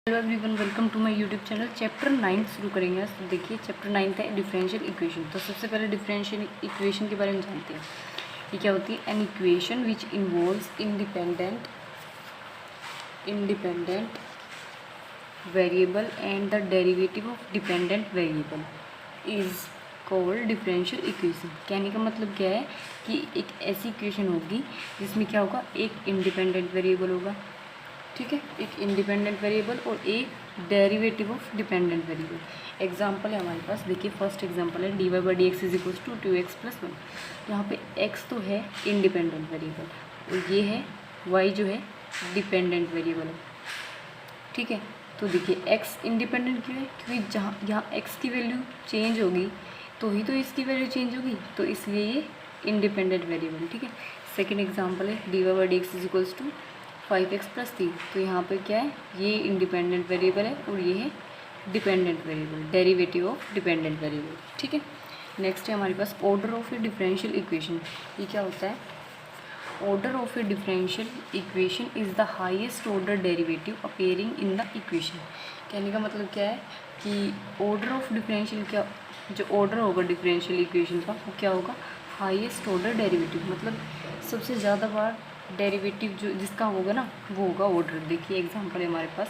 Hello everyone, welcome to my YouTube channel. Chapter 9 शुरू करेंगे आज। तो देखिए चैप्टर 9 है डिफरेंशियल इक्वेशन। तो सबसे पहले डिफरेंशियल इक्वेशन के बारे में जानते हैं। ये क्या होती है? An equation which involves independent variable and the derivative of dependent variable is called differential equation. कहने का मतलब क्या है कि एक ऐसी इक्वेशन होगी जिसमें क्या होगा, एक इंडिपेंडेंट वेरिएबल होगा, ठीक है, एक इंडिपेंडेंट वेरिएबल और एक derivative of dependent variable. Example है हमारे पास, देखिए फर्स्ट एग्जांपल है d y by d x is equals to 2x + 1। यहाँ पे x तो है इंडिपेंडेंट वेरिएबल और ये है y जो है डिपेंडेंट वेरिएबल है, ठीक है। तो देखिए x इंडिपेंडेंट क्यों है? क्योंकि जहाँ यहाँ x की वैल्यू चेंज होगी तो ही तो इसकी वैल्यू चेंज होगी, तो इसलिए ये इंडिपेंडेंट वेरिएबल, ठीक है। सेकेंड एग्जाम्पल है d y by d x is equals to 5x + 3। तो यहाँ पे क्या है, ये इंडिपेंडेंट वेरिएबल है और ये है dependent variable, derivative of dependent variable, ठीक है। नेक्स्ट है हमारे पास order of a differential equation. ये क्या होता है? Order of a differential equation is the highest order derivative appearing in the equation. कहने का मतलब क्या है कि ऑर्डर ऑफ डिफरेंशियल, क्या जो ऑर्डर होगा डिफरेंशियल इक्वेशन का वो क्या होगा? हाईएस्ट ऑर्डर डेरिवेटिव, मतलब सबसे ज़्यादा बार डेरिवेटिव जो जिसका होगा ना वो होगा ऑर्डर। देखिए एग्जांपल है हमारे पास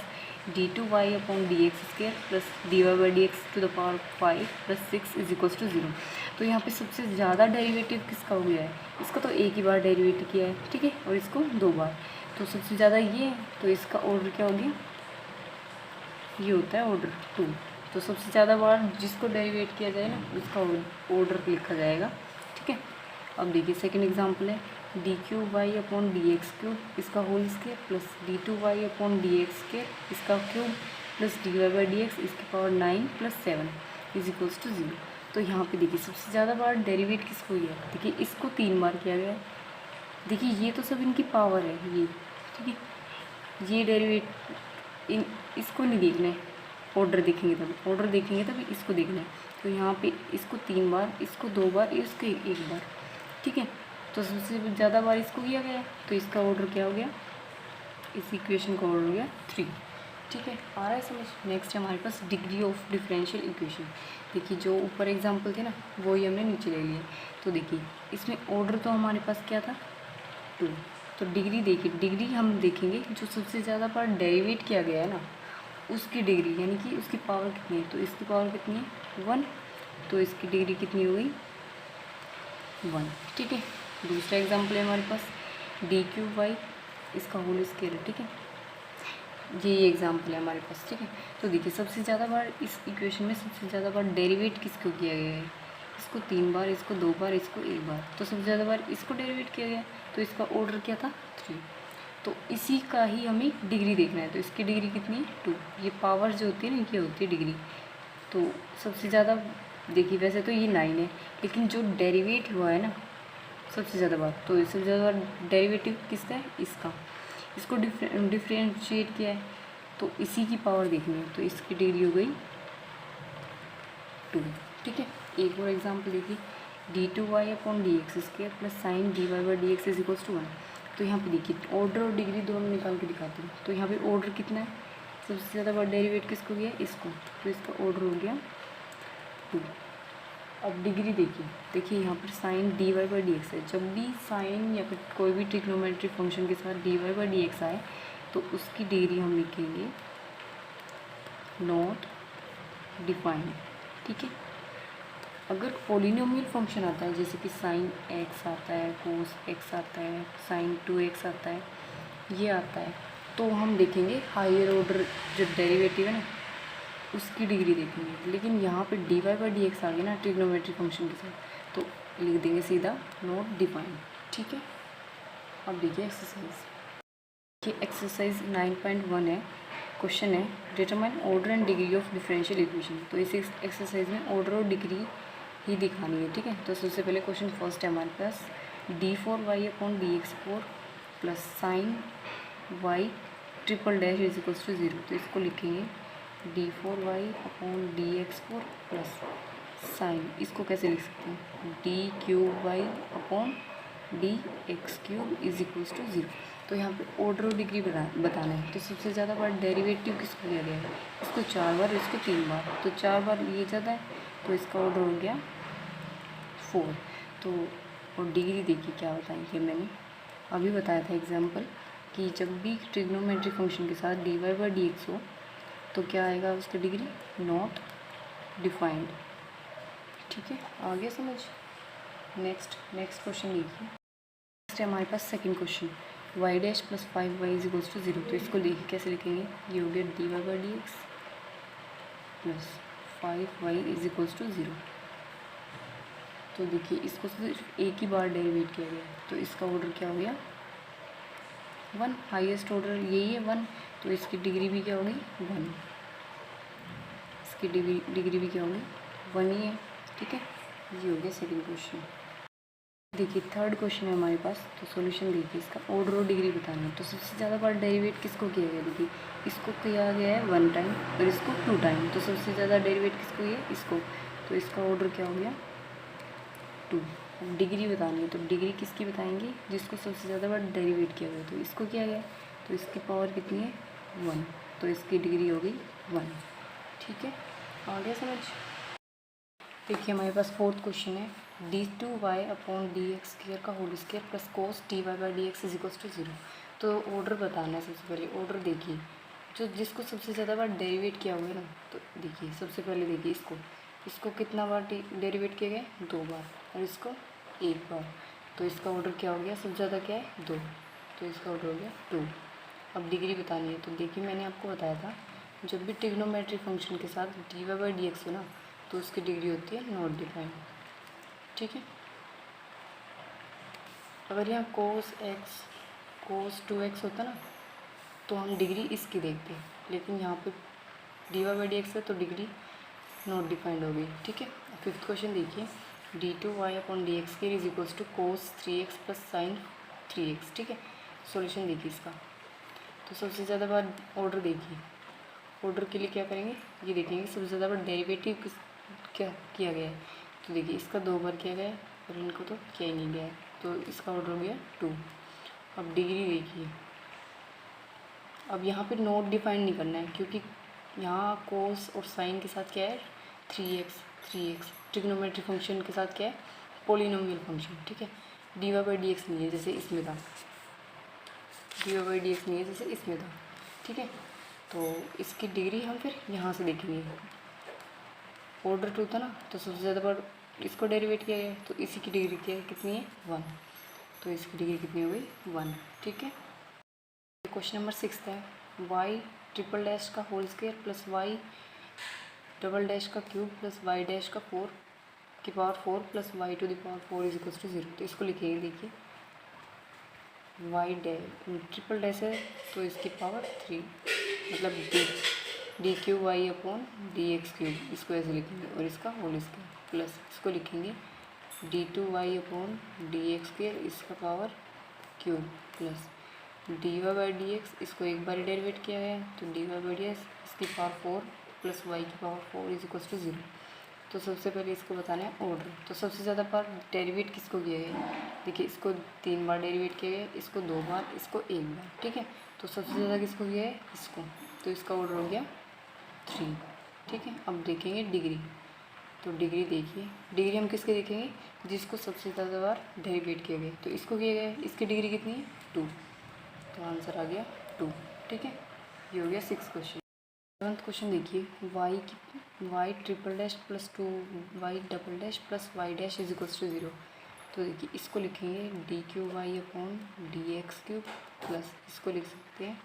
d2y/dx² plus dy/dx⁵ + 6 is equals to 0। तो यहाँ पे सबसे ज़्यादा डेरिवेटिव किसका हो गया है? इसका तो एक ही बार डेरिवेटिव किया है, ठीक है, और इसको 2 बार, तो सबसे ज़्यादा ये है, तो इसका ऑर्डर क्या हो गया? ये होता है ऑर्डर 2। तो सबसे ज़्यादा बार जिसको डेरिवेट किया जाए ना उसका ऑर्डर लिखा जाएगा, ठीक है। अब देखिए सेकेंड एग्जाम्पल है d3y/dx³ इसका होल स्क्वायर प्लस d2y/dx² इसका क्यूब प्लस dy/dx इसकी पावर 9 + 7 इज इक्वल्स टू 0। तो यहाँ पे देखिए सबसे ज़्यादा बार डेरिवेट किसको हुई है? देखिए इसको 3 बार किया गया है। देखिए ये तो सब इनकी पावर है, ये ठीक है, ये डेरिवेट इसको नहीं देखना है, ऑर्डर देखेंगे तब इसको देखना है। तो यहाँ पे इसको 3 बार, इसको 2 बार, इसको एक बार, ठीक है। तो सबसे ज़्यादा बार इसको किया गया, तो इसका ऑर्डर क्या हो गया? इस इक्वेशन का ऑर्डर हो गया 3, ठीक है। आ रहा है समझ? नेक्स्ट है हमारे पास डिग्री ऑफ डिफरेंशियल इक्वेशन। देखिए जो ऊपर एग्जांपल थे ना वो ही हमने नीचे ले लिए। तो देखिए इसमें ऑर्डर तो हमारे पास क्या था? 2। तो डिग्री देखिए, डिग्री हम देखेंगे जो सबसे ज़्यादा बार डेरिवेट किया गया है ना उसकी डिग्री, यानी कि उसकी पावर कितनी है। तो इसकी पावर कितनी है? 1। तो इसकी डिग्री कितनी हो गई? 1, ठीक है। दूसरा एग्जाम्पल है हमारे पास d3y इसका होल स्क्वायर है, ठीक है। ये एग्जाम्पल है हमारे पास, ठीक है। तो देखिए सबसे ज़्यादा बार इस इक्वेशन में सबसे ज़्यादा बार डेरिवेट किसको किया गया है? इसको 3 बार, इसको 2 बार, इसको 1 बार, तो सबसे ज़्यादा बार इसको डेरिवेट किया गया। तो इसका ऑर्डर क्या था? 3। तो इसी का ही हमें डिग्री देखना है। तो इसकी डिग्री कितनी है? 2। ये पावर जो होती है ना ये होती है डिग्री। तो सबसे ज़्यादा देखिए वैसे तो ये 9 है, लेकिन जो डेरिवेट हुआ है ना सबसे ज़्यादा बार, तो सबसे ज़्यादा बार डेरिवेटिव किसका है? इसका। इसको डिफ्रेंशिएट किया है तो इसी की पावर देखनी है। तो इसकी डिग्री हो गई 2, ठीक है। एक और एग्जांपल देखिए d2y/dx² plus sine dy/dx is equals to 1। तो यहाँ पे देखिए ऑर्डर और डिग्री दोनों निकाल के दिखाती हूँ। तो यहाँ पे ऑर्डर कितना है? सबसे ज़्यादा बार डेरिवेट किसको गया? इसको। तो इसका ऑर्डर हो गया 2। अब डिग्री देखिए यहाँ पर साइन dy/dx है। जब भी साइन या फिर कोई भी ट्रिग्नोमेट्रिक फंक्शन के साथ dy/dx आए तो उसकी डिग्री हम लिखेंगे नॉट डिफाइंड, ठीक है। अगर पॉलिनोमियल फंक्शन आता है जैसे कि साइन x आता है, कोस x आता है, साइन 2x आता है, ये आता है, तो हम देखेंगे हायर ऑर्डर जो डेरिवेटिव है ना उसकी डिग्री देखेंगे। लेकिन यहाँ पे dy/dx आ गया ना ट्रिग्नोमेट्रिक फंक्शन के साथ, तो लिख देंगे सीधा नॉट डिफाइंड, ठीक है। अब देखिए एक्सरसाइज 9.1 है। क्वेश्चन है determine order and degree of differential equation. तो इस एक्सरसाइज में ऑर्डर और डिग्री ही दिखानी है, ठीक है। तो सबसे पहले क्वेश्चन फर्स्ट है हमारे पास d4y/dx4 plus sine y triple dash is equals to 0। तो इसको लिखेंगे d4y/dx4 प्लस साइन, इसको कैसे लिख सकते हैं? d3y/dx³ is equals to 0। तो यहाँ पे ऑर्डर और डिग्री बताना है। तो सबसे ज़्यादा बार डेरिवेटिव किसको लिया गया है, इसको 4 बार, इसको 3 बार। तो 4 बार ये ज़्यादा है तो इसका ऑर्डर हो गया 4। तो और डिग्री देखिए क्या बताएंगे, मैंने अभी बताया था एग्जाम्पल कि जब भी ट्रिग्नोमेट्री फंक्शन के साथ dy/dx हो तो क्या आएगा उसका डिग्री, नॉट डिफाइंड। ठीक है, आ गया समझ। नेक्स्ट क्वेश्चन देखिए। नेक्स्ट है हमारे पास second question, y dash plus 5y is equals to 0। तो इसको देखिए कैसे लिखेंगे, ये हो गया dy/dx plus 5y is equals to 0। तो देखिए इसको सिर्फ एक ही बार डेरिवेट किया गया है तो इसका ऑर्डर क्या हो गया 1, हाईएस्ट ऑर्डर यही है 1। तो इसकी डिग्री भी क्या होगी 1, इसकी डिग्री भी क्या होगी 1 ही है। ठीक है, ये हो गया सेकंड क्वेश्चन। देखिए थर्ड क्वेश्चन है हमारे पास। तो सॉल्यूशन देखिए, इसका ऑर्डर और डिग्री बताना है। तो सबसे ज़्यादा बार डेरिवेट किसको किया गया, देखिए इसको किया गया है 1 टाइम और इसको 2 टाइम। तो सबसे ज़्यादा डेरिवेट किसको किया है, इसको। तो इसका ऑर्डर क्या हो गया 2। अब डिग्री बतानी है तो डिग्री किसकी बताएंगे, जिसको सबसे ज़्यादा बार डेरिवेट किया गया। तो इसको किया गया तो इसकी पावर कितनी है 1, तो इसकी डिग्री हो गई 1। ठीक है, आ गया समझ। देखिए हमारे पास फोर्थ क्वेश्चन है, d2y/dx का whole square plus cos dy/dx is equals to 0। तो ऑर्डर बताना है। सबसे पहले ऑर्डर देखिए, जो जिसको सबसे ज़्यादा बार डेरिवेट किया हुआ है ना, तो देखिए सबसे पहले देखिए इसको कितना बार डेरिवेट किया गया, 2 बार, और इसको 1 बार। तो इसका ऑर्डर क्या हो गया, सबसे ज़्यादा क्या है 2, तो इसका ऑर्डर हो गया 2। अब डिग्री बतानी है। तो देखिए मैंने आपको बताया था जब भी ट्रिग्नोमेट्री फंक्शन के साथ dy/dx हो ना तो उसकी डिग्री होती है नॉट डिफाइंड। ठीक है, अगर यहाँ cos 2x होता ना तो हम डिग्री इसकी देखते, लेकिन यहाँ पे dy/dx है तो डिग्री नॉट डिफाइंड हो गई। ठीक है, फिफ्थ क्वेश्चन देखिए, d2y/dx is equals to cos 3x plus sine 3x। ठीक है, सॉल्यूशन देखिए इसका। तो सबसे ज़्यादा बार ऑर्डर देखिए, ऑर्डर के लिए क्या करेंगे, ये देखेंगे सबसे ज़्यादा बार डेरिवेटिव क्या किया गया है। तो देखिए इसका 2 बार किया गया है और इनको तो किया ही नहीं गया है, तो इसका ऑर्डर हो गया 2। अब डिग्री देखिए, अब यहाँ पे नोट डिफाइन नहीं करना है क्योंकि यहाँ कोस और साइन के साथ क्या है 3x ट्रिग्नोमेट्री फंक्शन के साथ क्या है पोलिनोमियल फंक्शन। ठीक है, dy/dx नहीं है जैसे इसमें था, dy/dx नहीं है जैसे इसमें था। ठीक है, तो इसकी डिग्री हम फिर यहाँ से देखेंगे। ऑर्डर 2 था ना तो सबसे ज़्यादा बार इसको डेरिवेट किया गया तो इसी की डिग्री क्या है, कितनी है 1। तो इसकी डिग्री कितनी हो गई 1। ठीक है, क्वेश्चन नंबर 6 है, y ट्रिपल डैश का whole square plus y double dash का क्यूब प्लस y डैश का 4 की power 4 plus y to the power 4 is equals to 0। तो इसको लिखिए, देखिए y डैश ट्रिपल डैश है तो इसकी पावर 3 मतलब d cube y upon d x cube, इसको ऐसे लिखेंगे, और इसका होल स्क्वायर प्लस इसको लिखेंगे d2y upon d x square इसका पावर क्यूब प्लस dy/dx, इसको एक बार डेरिवेट किया गया है तो dy/dx इसकी पावर 4 प्लस y की पावर 4 इज इक्वल्स टू 0। तो सबसे पहले इसको बताना है ऑर्डर। तो सबसे ज़्यादा बार डेरिवेट किसको किया गया है, देखिए इसको 3 बार डेरिवेट किया गया है, इसको 2 बार, इसको 1 बार। ठीक है, तो सबसे ज़्यादा किसको किया है, इसको, तो इसका ऑर्डर हो गया 3। ठीक है, अब देखेंगे डिग्री। तो डिग्री देखिए, डिग्री हम किसके देखेंगे, जिसको सबसे ज़्यादा बार डेरिवेट किया गया। तो इसको किया गया है, इसकी डिग्री कितनी है 2, तो आंसर आ गया 2। ठीक है, ये हो गया 6 क्वेश्चन। 7th क्वेश्चन देखिए, y triple dash plus 2y double dash plus y dash is equals to 0। तो देखिए इसको लिखेंगे d3y upon d x cube plus इसको लिख सकते हैं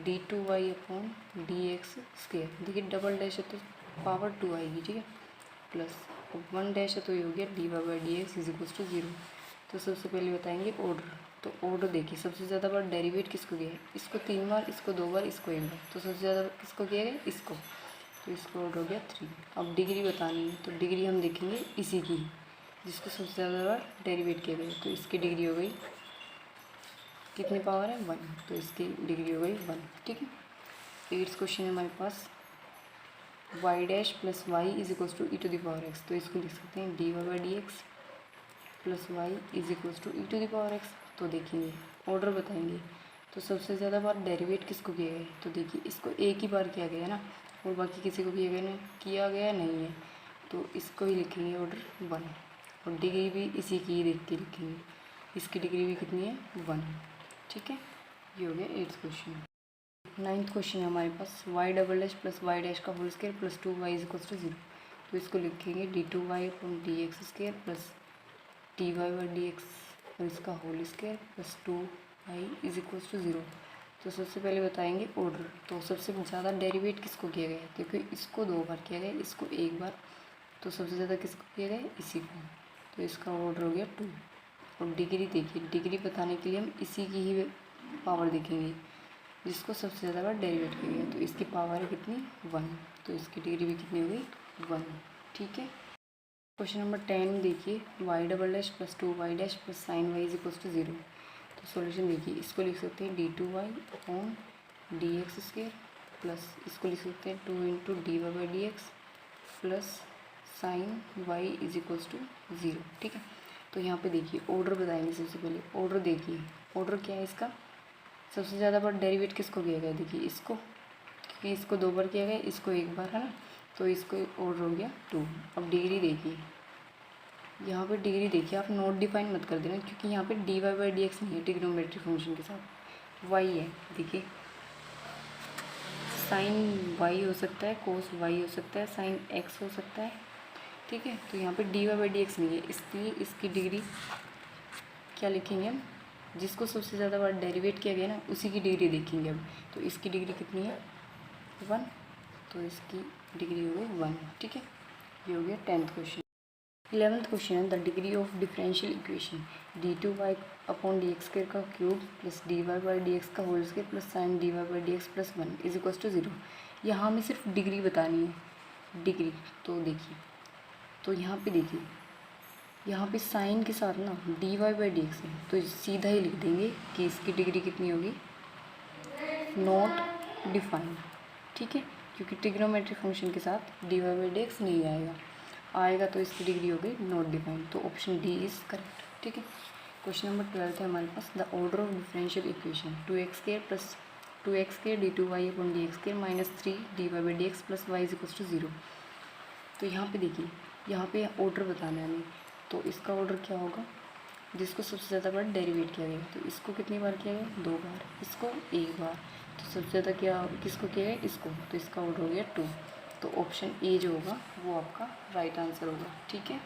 d2y upon d x square. देखिए डबल डैश है तो पावर 2 आएगी। ठीक है, प्लस 1 डैश है तो ये हो गया dy/dx इज इक्वल्स टू 0। तो सबसे पहले बताएंगे ऑर्डर। तो ऑर्डर देखिए सबसे ज़्यादा बार डेरिवेट किसको किया है, इसको 3 बार, इसको 2 बार, इसको 1 बार। तो सबसे ज़्यादा किसको किया गया, इसको, तो इसको ऑर्डर हो गया 3। अब डिग्री बतानी है तो डिग्री हम देखेंगे इसी की, जिसको सबसे ज़्यादा बार डेरिवेट किया गया। तो इसकी डिग्री हो गई कितनी पावर है 1, तो इसकी डिग्री हो गई 1। ठीक है, 8th क्वेश्चन है हमारे पास, y dash plus y is equals to e to the power x. तो इसको लिख सकते हैं dy/dx plus y is equals to e to the power x. तो देखेंगे ऑर्डर बताएंगे। तो सबसे ज़्यादा बार डेरिवेट किसको किया गया है, तो देखिए इसको एक ही बार किया गया है ना, और बाकी किसी को किया गया नहीं है, तो इसको ही लिखेंगे ऑर्डर 1, और डिग्री भी इसी की ही देख के लिखेंगे। इसकी डिग्री भी कितनी है 1। ठीक है, ये हो गया 8th क्वेश्चन। 9th क्वेश्चन है हमारे पास Y double dash plus Y dash का whole square plus 2y is equal to 0। तो इसको लिखेंगे d2y upon dx square plus dy by dx और इसका whole square plus 2y is equal to 0। तो सबसे पहले बताएंगे ऑर्डर। तो सबसे ज़्यादा डेरिवेट किसको किया गया है, देखो इसको 2 बार किया गया, इसको 1 बार, तो सबसे ज़्यादा किसको किया गया इसी को, तो इसका ऑर्डर हो गया 2। और डिग्री देखिए, डिग्री बताने के लिए हम इसी की ही पावर देखेंगे जिसको सबसे ज़्यादा बार डेरिवेट किया गया, तो इसकी पावर है कितनी 1, तो इसकी डिग्री भी कितनी हो गई 1। ठीक है, क्वेश्चन नंबर 10 देखिए y double dash plus 2y dash plus sine y is equal to 0। तो सॉल्यूशन देखिए, इसको लिख सकते हैं d2y upon dx square plus इसको लिख सकते हैं 2 into dy by dx plus sine y is equals to 0। ठीक है, तो यहाँ पे देखिए ऑर्डर बताएंगे। सबसे पहले ऑर्डर देखिए, ऑर्डर क्या है इसका, सबसे ज़्यादा बार डेरिवेट किसको किया गया, देखिए इसको, क्योंकि इसको 2 बार किया गया, इसको 1 बार है ना, तो इसको ऑर्डर हो गया 2। अब डिग्री देखिए, यहाँ पे डिग्री देखिए, आप नोट डिफाइन मत कर देना क्योंकि यहाँ पे dy बाई dx नहीं है ट्रिग्नोमेट्रिक फंक्शन के साथ, y है। देखिए साइन y हो सकता है, कोस y हो सकता है, साइन x हो सकता है। ठीक है, तो यहाँ पे dy बाई dx नहीं है, इसलिए इसकी डिग्री क्या लिखेंगे हम, जिसको सबसे ज़्यादा बार डेरिवेट किया गया ना उसी की डिग्री देखेंगे अब। तो इसकी डिग्री कितनी है 1, तो इसकी डिग्री हो गई 1। ठीक है, ये हो गया 10th क्वेश्चन। 11th क्वेश्चन है the degree of differential equation d2y upon dx square का cube plus dy by dx का whole square plus sine dy by dx plus 1 is equal to 0। यहाँ हमें सिर्फ डिग्री बतानी है, डिग्री। तो देखिए, तो यहाँ पे देखिए, यहाँ पे साइन के साथ ना dy बाई dx है, तो सीधा ही लिख देंगे कि इसकी डिग्री कितनी होगी नॉट डिफाइंड। ठीक है, क्योंकि ट्रिग्नोमेट्रिक फंक्शन के साथ dy बाई dx नहीं आएगा तो इसकी डिग्री हो गई नॉट डिफाइंड, तो ऑप्शन डी इज़ करेक्ट। ठीक है, क्वेश्चन नंबर 12 है हमारे पास the order of differential equation 2x square plus 2x square d2y upon dx square minus 3 dy by dx plus y is equal to 0। तो यहाँ पे देखिए, यहाँ पे ऑर्डर बताना है हमें, तो इसका ऑर्डर क्या होगा, जिसको सबसे ज़्यादा बार डेरिवेट किया गया, तो इसको कितनी बार किया गया 2 बार, इसको 1 बार, तो सबसे ज़्यादा क्या किसको किया गया इसको, तो इसका ऑर्डर हो गया 2। तो ऑप्शन ए जो होगा वो आपका राइट आंसर होगा। ठीक है।